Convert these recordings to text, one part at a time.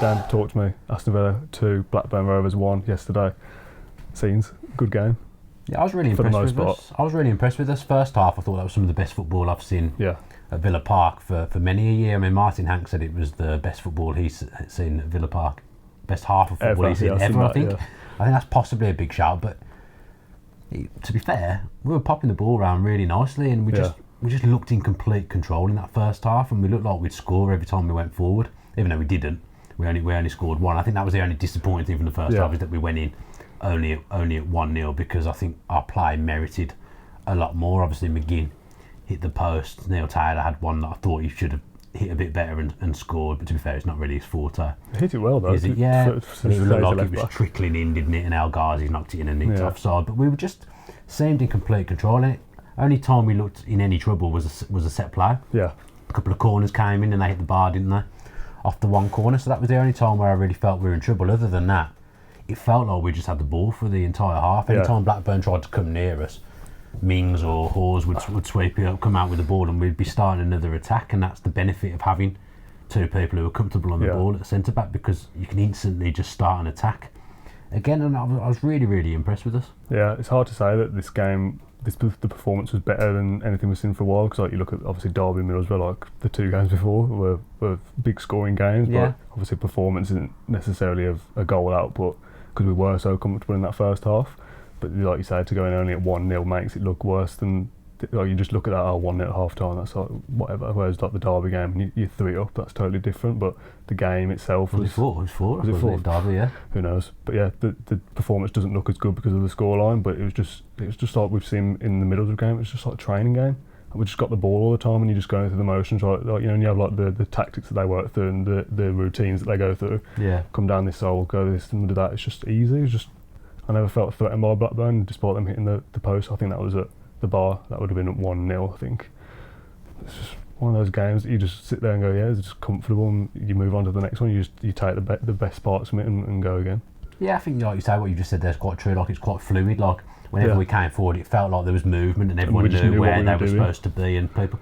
game. Talk to me. Aston Villa 2, Blackburn Rovers 1 yesterday. Scenes, good game. Yeah, I was really impressed with us. I was really impressed with this first half. I thought that was some of the best football I've seen at Villa Park for many a year. I mean, Martin Hanks said it was the best football he's seen at Villa Park. Best half of football he's seen ever, I think. Yeah. I think that's possibly a big shout, but to be fair, we were popping the ball around really nicely, and we just looked in complete control in that first half, and we looked like we'd score every time we went forward, even though we didn't. We only scored one. I think that was the only disappointing thing from the first half, is that we went in only at 1-0, because I think our play merited a lot more. Obviously, McGinn hit the post. Neil Taylor had one that I thought he should have hit a bit better and scored, but to be fair, it's not really his forte. He hit it well though. It? Yeah, it looked like it was trickling in, didn't it? And El Ghazi knocked it in and nicked offside. But we were just seemed in complete control. And only time we looked in any trouble was a set play. Yeah, a couple of corners came in and they hit the bar, didn't they? Off the one corner. So that was the only time where I really felt we were in trouble. Other than that, it felt like we just had the ball for the entire half. Any time Blackburn tried to come near us, Mings or Hawes would sweep it up, come out with the ball, and we'd be starting another attack. And that's the benefit of having two people who are comfortable on the ball at centre back, because you can instantly just start an attack again. And I was really, really impressed with us. Yeah, it's hard to say that this game, the performance was better than anything we've seen for a while, because like you look at obviously Derby and Middlesbrough, like the two games before were big scoring games, but obviously performance isn't necessarily a goal output, because we were so comfortable in that first half. But like you say, to go in only at 1-0 makes it look worse than, like, you just look at that 1-0 at half time, that's like whatever. Whereas like the Derby game, and you threw it up, that's totally different. But the game itself was four. Was it four? Derby, yeah. Who knows? But yeah, the performance doesn't look as good because of the scoreline. But it was just like we've seen in the Middlesbrough game. It's just like a training game. We just got the ball all the time, and you're just going through the motions, right? Like, you know, and you have like the tactics that they work through and the routines that they go through. Yeah. Come down this hole, go this and do that. It's just easy. It's just, I never felt threatened by Blackburn, despite them hitting the post. I think that was at the bar. That would have been at 1-0, I think. It's just one of those games that you just sit there and go, yeah, it's just comfortable, and you move on to the next one. You take the best parts from it and go again. Yeah, I think, like you say, what you just said there is quite true. Like, it's quite fluid. Like, whenever we came forward, it felt like there was movement, and everyone knew where they were supposed to be, and people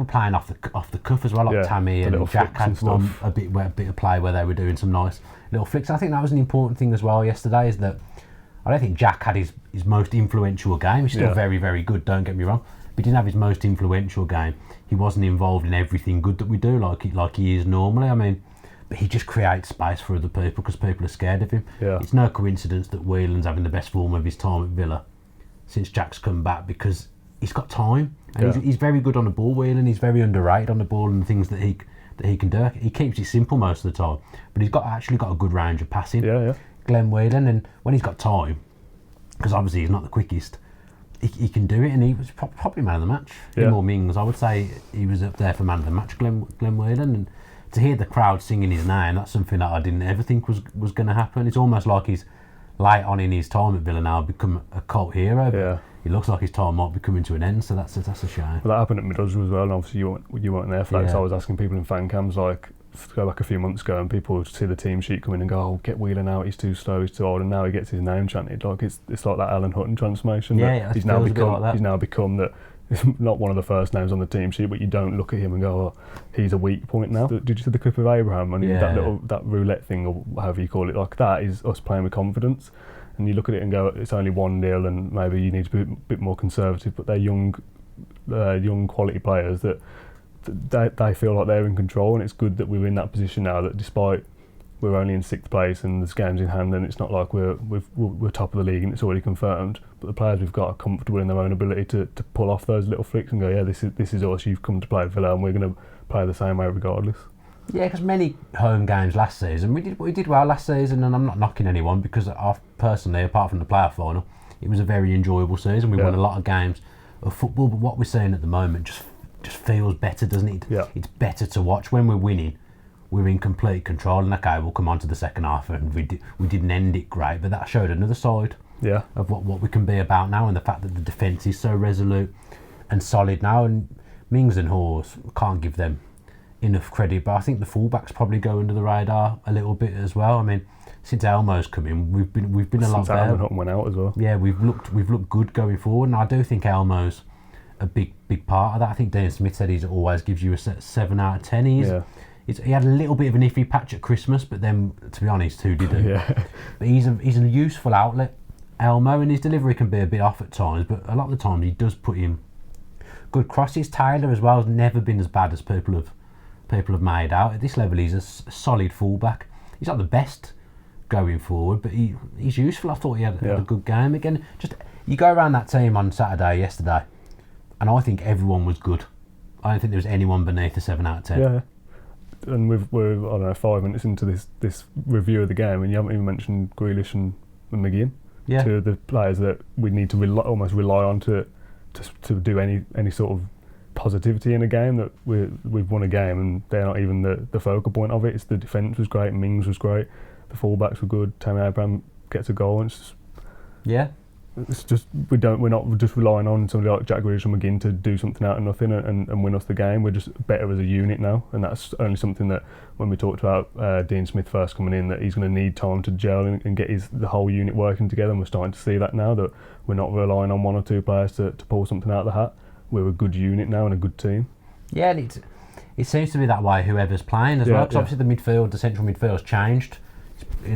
playing off the cuff as well, like Tammy and Jack had a bit of play where they were doing some nice little flicks. I think that was an important thing as well yesterday, is that I don't think Jack had his most influential game. He's still very, very good, don't get me wrong, but he didn't have his most influential game. He wasn't involved in everything good that we do like he is normally. I mean, but he just creates space for other people because people are scared of him. Yeah. It's no coincidence that Whelan's having the best form of his time at Villa since Jack's come back, because he's got time, and he's very good on the ball, Whelan. He's very underrated on the ball and the things that he can do. He keeps it simple most of the time, but he's actually got a good range of passing. Glenn Whelan, and when he's got time, because obviously he's not the quickest, he can do it, and he was probably man of the match. Him or Mings, I would say he was up there for man of the match, Glenn Whelan. And to hear the crowd singing his name, that's something that I didn't ever think was going to happen. It's almost like he's late on in his time at Villa now become a cult hero. But he looks like his time might be coming to an end, so that's a shame. Well, that happened at Middlesbrough as well, and obviously you weren't there for that. So I was asking people in fan cams, like, to go back a few months ago, and people would see the team sheet come in and go, "Oh, get Whelan out, he's too slow, he's too old," and now he gets his name chanted. Like, it's like that Alan Hutton transformation. He's now become that. He's not one of the first names on the team sheet, but you don't look at him and go, "Oh, he's a weak point now." Did you see the clip of Abraham and that roulette thing, or however you call it? Like, that is us playing with confidence, and you look at it and go, "It's only 1-0, and maybe you need to be a bit more conservative." But they're young quality players that. They feel like they're in control, and it's good that we're in that position now, that despite we're only in 6th place and there's games in hand, and it's not like we're top of the league and it's already confirmed, but the players we've got are comfortable in their own ability to pull off those little flicks and go, yeah, this is us, you've come to play Villa and we're going to play the same way regardless. Yeah, because many home games last season, we did well last season, and I'm not knocking anyone, because personally, apart from the playoff final, it was a very enjoyable season. We won a lot of games of football, but what we're seeing at the moment just feels better, doesn't it? It's better to watch. When we're winning, we're in complete control, and okay, we'll come on to the second half, and we didn't end it great, but that showed another side of what we can be about now, and the fact that the defence is so resolute and solid now. And Mings and Hawes, can't give them enough credit, but I think the fullbacks probably go under the radar a little bit as well. I mean, since Elmo's come in, we've been a lot better. Since Hutton went out as well. Yeah, we've looked good going forward, and I do think Elmo's a big part of that. I think Dean Smith said he always gives you a 7 out of 10. he had a little bit of an iffy patch at Christmas, but then, to be honest, who didn't? Yeah. But he's a useful outlet, Elmo, and his delivery can be a bit off at times, but a lot of the time he does put in good crosses. Taylor as well has never been as bad as people have made out. At this level, he's a solid fullback. He's not the best going forward, but he's useful. I thought he had a good game again. Just you go around that team on yesterday, and I think everyone was good. I don't think there was anyone beneath a 7 out of 10. Yeah. And we're I don't know 5 minutes into this review of the game, and you haven't even mentioned Grealish and McGinn. Yeah. Two of the players that we need to almost rely on to do any sort of positivity in a game. That we've won a game, and they're not even the focal point of it. It's the defence was great, Mings was great, the fullbacks were good. Tammy Abraham gets a goal, and it's just we're not just relying on somebody like Jack Grealish and McGinn to do something out of nothing and win us the game. We're just better as a unit now, and that's only something that when we talked about Dean Smith first coming in, that he's going to need time to gel and get the whole unit working together, and we're starting to see that now, that we're not relying on one or two players to pull something out of the hat. We're a good unit now and a good team. Yeah, and it seems to be that way whoever's playing as well, because obviously the central midfield's changed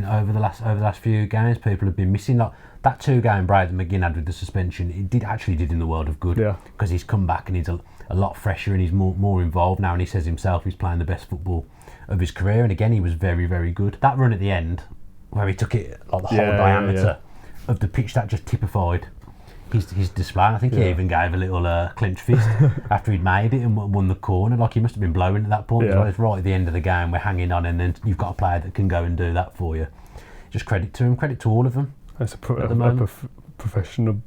over the last few games. People have been missing. Like that 2-game break that McGinn had with the suspension, it did in the world of good, because he's come back and he's a lot fresher and he's more involved now, and he says himself he's playing the best football of his career, and again he was very, very good. That run at the end where he took it like the whole diameter of the pitch, that just typified his display. I think he even gave a little clenched fist after he'd made it and won the corner. Like he must have been blowing at that point. It's right at the end of the game, we're hanging on, and then you've got a player that can go and do that for you. Just credit to him, credit to all of them. That's professionality,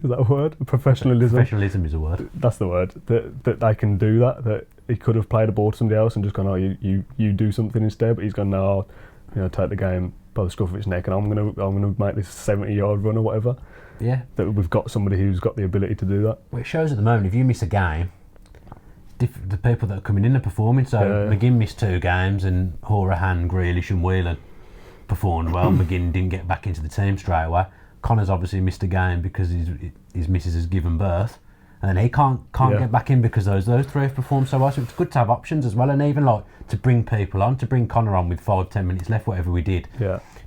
is that a word? Professionalism. Professionalism is a word. That's the word. That they can do that. That he could have played a ball to somebody else and just gone, oh, you do something instead. But he's gone, no, take the game by the scruff of its neck, and I'm gonna make this 70-yard run or whatever. Yeah. That we've got somebody who's got the ability to do that. Well, it shows at the moment if you miss a game, the people that are coming in are performing. So McGinn missed 2 games, and Horahan, Grealish, and Whelan performed well. McGinn didn't get back into the team straight away. Connor's obviously missed a game because his missus has given birth, and then he can't get back in because those 3 have performed so well. So it's good to have options as well, and even like to bring people on, to bring Connor on with 5-10 minutes left, whatever we did,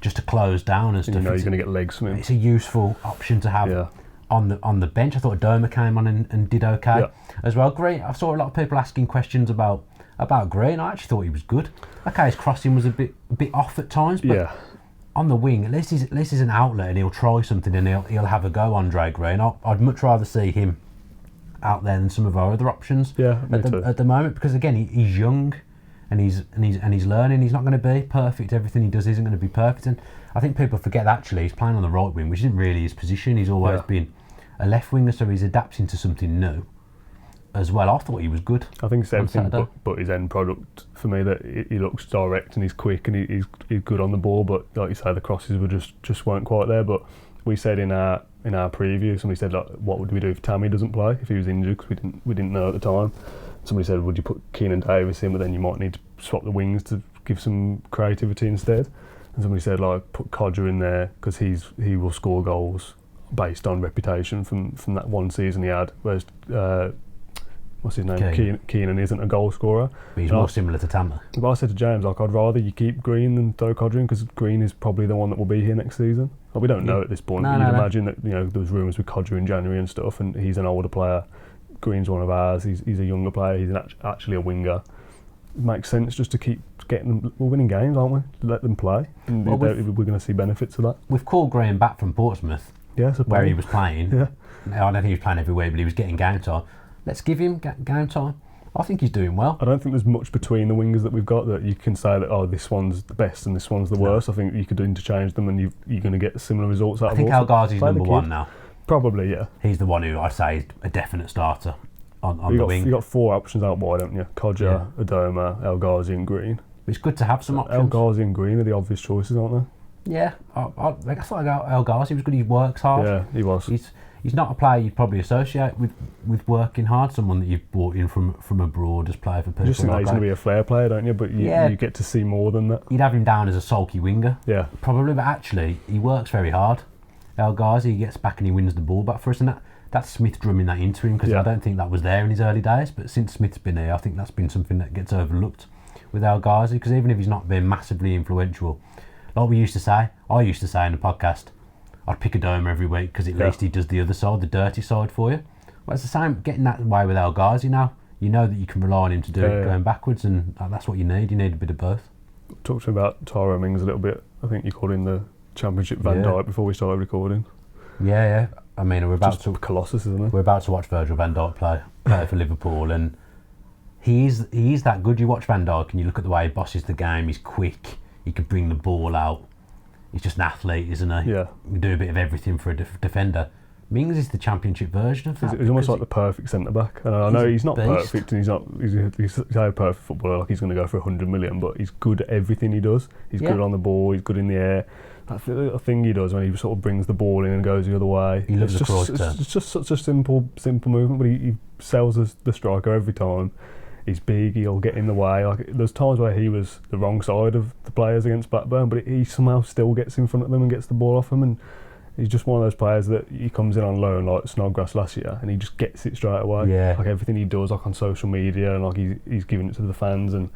just to close down and stuff. You're going to get legs from him. It's a useful option to have on the bench. I thought Adoma came on and did okay as well. Green, I saw a lot of people asking questions about Green. I actually thought he was good. Okay, his crossing was a bit off at times, but on the wing, at least he's an outlet, and he'll try something and he'll have a go. Andre Green. I'd much rather see him out there than some of our other options at the moment, because again he's young and he's learning. He's not going to be perfect. Everything he does isn't going to be perfect, and I think people forget that actually he's playing on the right wing, which isn't really his position. He's always been a left winger, so he's adapting to something new as well. I thought he was good. I think it's everything but his end product for me, that he looks direct and he's quick and he's good on the ball, but like you say, the crosses were just weren't quite there. But we said in our preview, somebody said, like, what would we do if Tammy doesn't play, if he was injured, because we didn't know at the time. Somebody said, would you put Keenan Davis in, but then you might need to swap the wings to give some creativity instead. And somebody said, like, put Codger in there because he will score goals based on reputation from that one season he had, whereas what's his name? Keenan isn't a goal scorer. But he's more similar to Tammer. But I said to James, like, I'd rather you keep Green than throw Codger in, because Green is probably the one that will be here next season. Like, we don't know at this point. You'd imagine that there was rumours with Codger in January and stuff, and he's an older player. Green's one of ours. He's a younger player. He's actually a winger. It makes sense just to keep getting them. We're winning games, aren't we? Let them play. And we're going to see benefits of that. We've called Graham back from Portsmouth, where he was playing. I don't think he was playing everywhere, but he was getting game time. Let's give him game time. I think he's doing well. I don't think there's much between the wingers that we've got that you can say that, oh, this one's the best and this one's the worst. I think you could interchange them and you're going to get similar results out of it. I think El Ghazi's number one now. Probably, yeah. He's the one who I'd say is a definite starter on the wing. You've got 4 options out wide, haven't you? Codger, Adoma, El Ghazi and Green. It's good to have some options. El Ghazi and Green are the obvious choices, aren't they? Yeah. I thought El Ghazi was good. He works hard. Yeah, he was. He's not a player you'd probably associate with working hard, someone that you've brought in from abroad as player for people. You just think he's going to be a flair player, don't you? But you get to see more than that. You'd have him down as a sulky winger. Yeah. Probably, but actually, he works very hard. El Ghazi, he gets back and he wins the ball back for us, and that's Smith drumming that into him, because I don't think that was there in his early days, but since Smith's been here, I think that's been something that gets overlooked with El Ghazi, because even if he's not been massively influential, like I used to say in the podcast, I'd pick a Doma every week because at least he does the other side, the dirty side for you. Well, it's the same, getting that way with El Ghazi now. You know that you can rely on him to do it going backwards, and that's what you need. You need a bit of both. Talked about Tyrone Mings a little bit. I think you called him the Championship Van Dijk before we started recording. Yeah. I mean, we're about to Colossus, isn't it? We're about to watch Virgil van Dijk play for Liverpool, and he's that good. You watch Van Dijk and you look at the way he bosses the game. He's quick. He can bring the ball out. He's just an athlete, isn't he? Yeah. He can do a bit of everything for a defender. Mings is the Championship version of that. He's almost like the perfect centre back. And I know he's not beast. perfect, and he's a perfect footballer. Like he's going to go for 100 million, but he's good at everything he does. He's good on the ball. He's good in the air. That little thing he does when he sort of brings the ball in and goes the other way. He loves the cross. It's just such a simple movement, but he sells us the striker every time. He's big. He'll get in the way. Like there's times where he was the wrong side of the players against Blackburn, but he somehow still gets in front of them and gets the ball off them. And he's just one of those players that he comes in on loan like Snodgrass last year, and he just gets it straight away. Yeah. Like everything he does, like on social media, and like he's giving it to the fans, and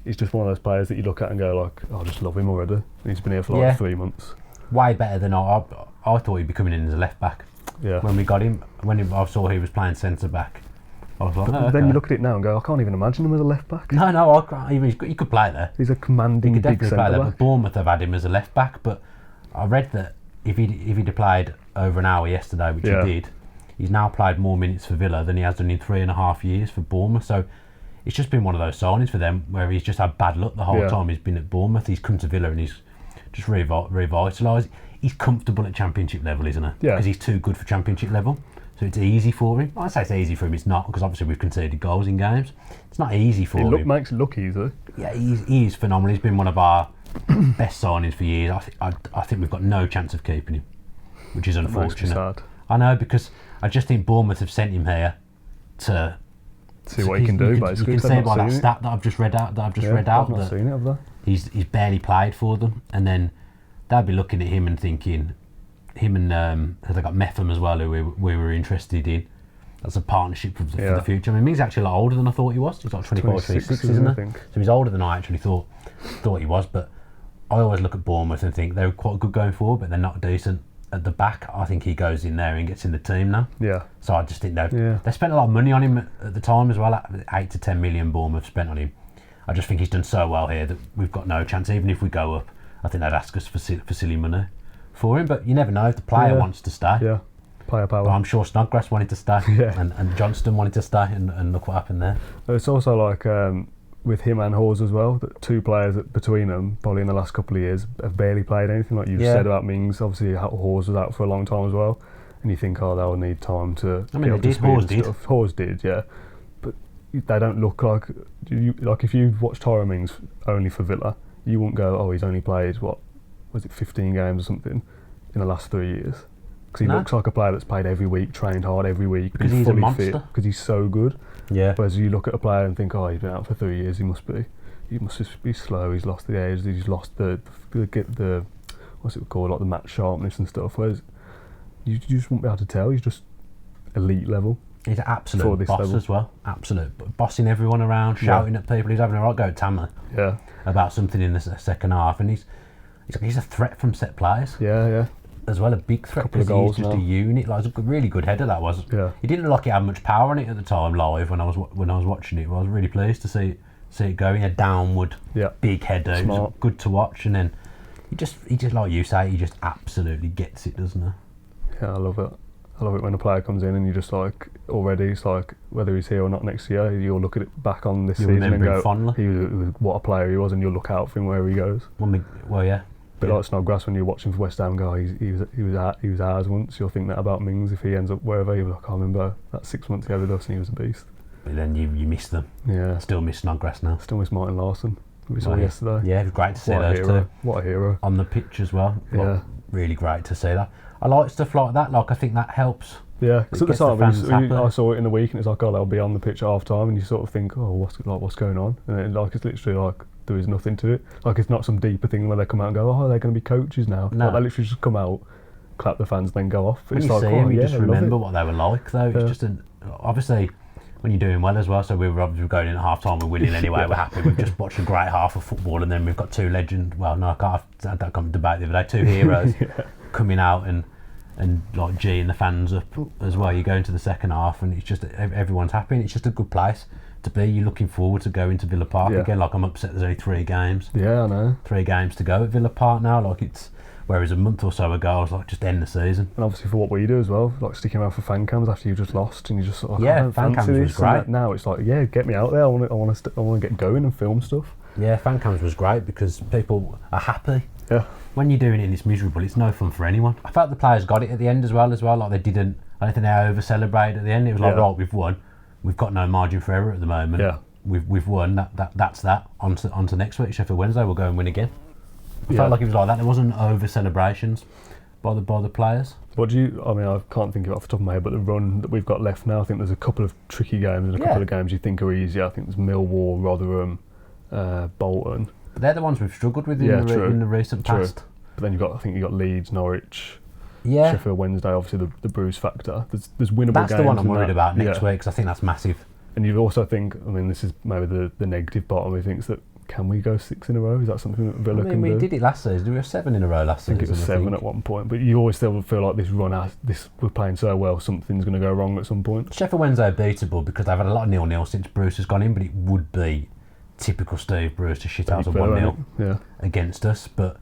he's just one of those players that you look at and go like, I just love him already. And he's been here for like 3 months. Way better than I thought he'd be coming in as a left back. Yeah. When we got him, I saw he was playing centre back, I was like, but then you look at it now and go, I can't even imagine him as a left back. No, I can't even. He could play there. He's a commanding big centre back. But Bournemouth have had him as a left back, but I read that if he'd have played over an hour yesterday, which he did, he's now played more minutes for Villa than he has done in 3.5 years for Bournemouth. So it's just been one of those signings for them where he's just had bad luck the whole time he's been at Bournemouth. He's come to Villa and he's just revitalised. He's comfortable at Championship level, isn't he? Yeah. Because he's too good for Championship level. So it's easy for him. I say it's easy for him, it's not, because obviously we've conceded goals in games. It's not easy for him. Makes it look easy. Yeah, he's phenomenal. He's been one of our best signings for years. I think we've got no chance of keeping him, which is unfortunate. Sad. I know, because I just think Bournemouth have sent him here to see what he can do. Basically, you can see by that stat that I've just read out. I've not seen it, have they? He's barely played for them, and then they'll be looking at him and thinking, him and they got Metham as well, who we were interested in. That's a partnership for the future. I mean, Mings actually a lot older than I thought he was. He's like 25, 26, isn't he? So he's older than I actually thought he was. But I always look at Bournemouth and think they're quite good going forward, but they're not decent at the back. I think he goes in there and gets in the team now. Yeah. So I just think they spent a lot of money on him at the time as well. 8 to 10 million Bournemouth spent on him. I just think he's done so well here that we've got no chance. Even if we go up, I think they'd ask us for silly money for him. But you never know if the player wants to stay. Yeah. Player power. Well, I'm sure Snodgrass wanted to stay, and Johnston wanted to stay, and look what happened there. It's also like with him and Hawes as well, that two players between them, probably in the last couple of years, have barely played anything. Like you've said about Mings, obviously Hawes was out for a long time as well, and you think, they'll need time to. I mean, Hawes did, yeah, but they don't look like. If you watch Tyrone Mings only for Villa, you wouldn't go, he's only played 15 games or something in the last 3 years. Because he looks like a player that's played every week, trained hard every week, because he's fully a monster. Fit, because he's so good. Yeah. Whereas you look at a player and think, he's been out for 3 years, he must just be slow. He's lost the age, he's lost the what's it called, like the match sharpness and stuff. Whereas you just won't be able to tell. He's just elite level. He's an absolute boss level as well. Absolute bossing everyone around, shouting at people. He's having a right go at Tammer. Yeah. About something in the second half, and he's a threat from set plays. Yeah. As well, a big threat, because he's just a unit. Like, it was a really good header that was. Yeah. He didn't look like he had much power on it at the time live when I was watching it. I was really pleased to see it going a downward big header. Smart. It was good to watch, and then he just like you say, he just absolutely gets it, doesn't he? Yeah, I love it. I love it when a player comes in and you just like already. It's like whether he's here or not next year, you'll look at it back on this season and go, fondly. What a player he was, and you'll look out for him wherever he goes. Well, yeah. Bit like Snodgrass when you're watching for West Ham, he was ours once. You'll think that about Mings if he ends up wherever. You're like, I remember that 6 months he had with us and he was a beast. But then you miss them. Yeah. Still miss Snodgrass now. Still miss Martin Larson. We saw yesterday. Yeah, it was great to see those two. What a hero. On the pitch as well. Really great to see that. I like stuff like that. Like, I think that helps. Yeah, because at the time I saw it in the week and it's like, they'll be on the pitch at half time, and you sort of think, what's going on? And it's literally like there is nothing to it. Like, it's not some deeper thing where they come out and go, they're going to be coaches now. No. Like, they literally just come out, clap the fans, then go off. When you see them, you just remember what they were like, though. It's just obviously when you're doing well as well. So we were obviously going in at half time, we're winning anyway, we're happy. We've just watched a great half of football, and then we've got two legends. Well, no, I can't debate the other day. Two heroes coming out and like G-ing the fans up as well. You go into the second half, and it's just everyone's happy, and it's just a good place to be. You're looking forward to going to Villa Park again. Like, I'm upset there's only 3 games. Yeah, I know. 3 games to go at Villa Park now. Like, it's. Whereas a month or so ago, I was like, just end the season. And obviously for what we do as well, like sticking around for fan cams after you've just lost, and you just sort of, fan cams was great. Now it's like, get me out there. I want to get going and film stuff. Yeah, fan cams was great because people are happy. Yeah. When you're doing it and it's miserable, it's no fun for anyone. I felt the players got it at the end as well. Like, they didn't. I don't think they over celebrated at the end. It was like, right, we've won. We've got no margin for error at the moment. Yeah. We've won. That's that. On to next week, Sheffield Wednesday. We'll go and win again. I felt like it was like that. There wasn't over celebrations by the players. What do you? I mean, I can't think of it off the top of my head, but the run that we've got left now, I think there's a couple of tricky games and a couple of games you think are easier. I think there's Millwall, Rotherham, Bolton. But they're the ones we've struggled with in the recent past. But then I think you've got Leeds, Norwich, Sheffield Wednesday. Obviously, the bruise factor. There's winnable games. That's the one I'm worried about next week, because I think that's massive. And you also think, I mean, this is maybe the negative part of me thinks that. Can we go 6 in a row? Is that something that Villa can do? We did it last season. We were 7 in a row last season. I think it was 7 at one point. But you always still feel like we're playing so well, something's going to go wrong at some point. Sheffield Wednesday are beatable because they've had a lot of 0-0 since Bruce has gone in, but it would be typical Steve Bruce to shit out a 1-0 against us. But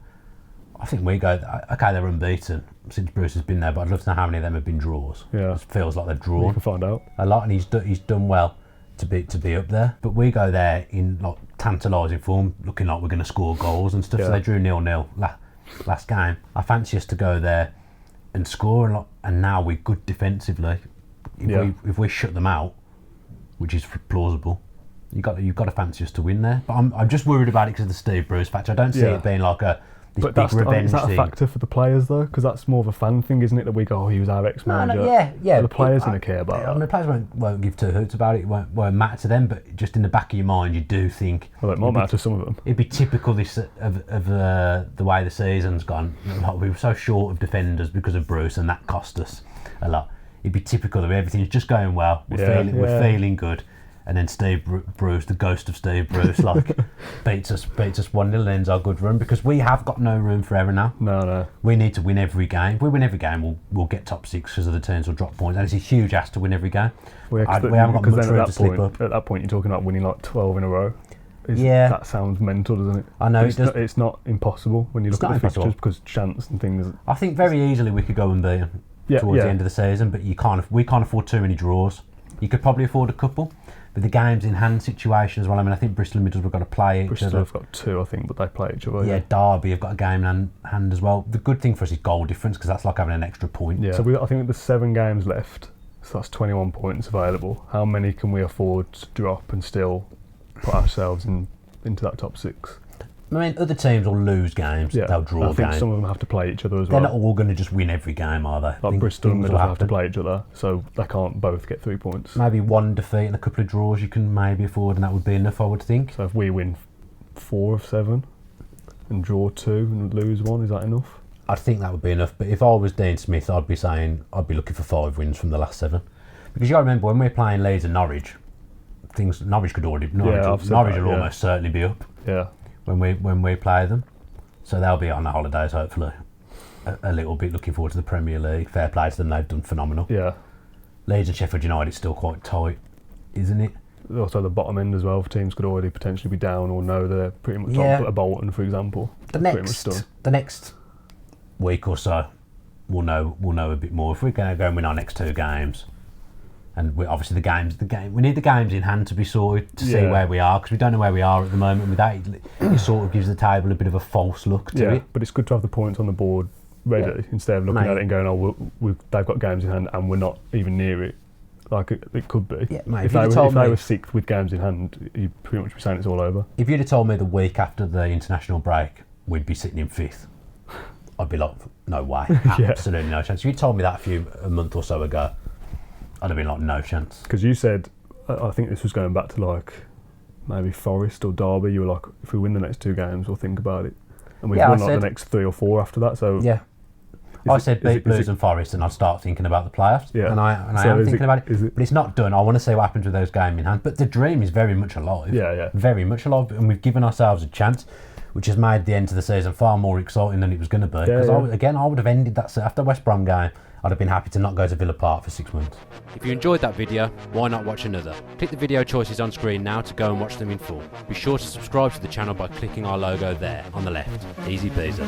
I think we go, okay, they're unbeaten since Bruce has been there, but I'd love to know how many of them have been draws. Yeah. It feels like they've drawn. You can find out. A lot, and he's done well to be up there. But we go there in like tantalising form, looking like we're going to score goals and stuff. So they drew 0-0 last game. I fancy us to go there and score, and now we're good defensively. If we shut them out, which is plausible, you've got to fancy us to win there. But I'm just worried about it because of the Steve Bruce factor. I don't see it being like this big revenge thing. Is that a factor for the players though? Because that's more of a fan thing, isn't it? That we go, he was our ex-manager. Yeah. The players going to care about that. I mean, the players won't give 2 hoots about it. It won't matter to them. But just in the back of your mind, you do think. Well, it might matter to some of them. It'd be typical of the way the season's gone. Like, we were so short of defenders because of Bruce, and that cost us a lot. It'd be typical of everything's just going well. We're feeling good. And then Steve Bruce, the ghost of Steve Bruce, beats us 1-0 and ends our good run, because we have got no room for error now. No. We need to win every game. If we win every game, we'll get top 6 because of the turns will drop points. And it's a huge ask to win every game. We haven't got much room to slip up. At that point, you're talking about winning like 12 in a row. That sounds mental, doesn't it? I know it does. It's not impossible when you look at the fixtures, because chance and things. I think very easily we could go unbeaten towards the end of the season, but we can't afford too many draws. You could probably afford a couple. With the games in hand situation as well. I mean, I think Bristol and Middlesbrough have got to play each other. Bristol have got 2, I think, but they play each other. Yeah, Derby have got a game in hand as well. The good thing for us is goal difference, because that's like having an extra point. Yeah. So I think there's 7 games left, so that's 21 points available. How many can we afford to drop and still put ourselves into that top 6? I mean, other teams will lose games. Yeah. They'll draw games. I think some of them have to play each other as well. They're not all going to just win every game, are they? Like Bristol and Middlesbrough have to play each other, so they can't both get 3 points. Maybe 1 defeat and a couple of draws you can maybe afford, and that would be enough, I would think. So if we win 4 of 7 and draw 2 and lose 1, is that enough? I think that would be enough. But if I was Dean Smith, I'd be looking for 5 wins from the last 7. Because you got to remember, when we're playing Leeds and Norwich, Norwich will almost certainly be up. Yeah. When we play them, so they'll be on the holidays hopefully a little bit, looking forward to the Premier League. Fair play to them, they've done phenomenal. Yeah. Leeds and Sheffield United is still quite tight, isn't it? Also the bottom end as well, teams could already potentially be down or know they're pretty much on. A Bolton, for example, the next week or so we'll know a bit more. If we're going to go and win our next 2 games, and obviously we need the games in hand to be sorted to see where we are, because we don't know where we are at the moment. With that, it sort of gives the table a bit of a false look to it. But it's good to have the points on the board ready instead of looking at it and going, they've got games in hand and we're not even near it. Like it could be. Yeah, mate, if they were 6th with games in hand, you'd pretty much be saying it's all over. If you'd have told me the week after the international break we'd be sitting in 5th, I'd be like, no way, absolutely no chance. If you'd told me that a month or so ago, I'd have been like, no chance. Because you said, I think this was going back to like maybe Forest or Derby, you were like, if we win the next 2 games, we'll think about it. And we've won like the next 3 or 4 after that. So I said beat Blues and Forest, and I'd start thinking about the playoffs. Yeah. And I am thinking about it. But it's not done. I want to see what happens with those games in hand. But the dream is very much alive. Yeah. Very much alive, and we've given ourselves a chance, which has made the end of the season far more exciting than it was going to be. Because I would have ended that after West Brom game. I'd have been happy to not go to Villa Park for 6 months. If you enjoyed that video, why not watch another? Click the video choices on screen now to go and watch them in full. Be sure to subscribe to the channel by clicking our logo there on the left. Easy peasy.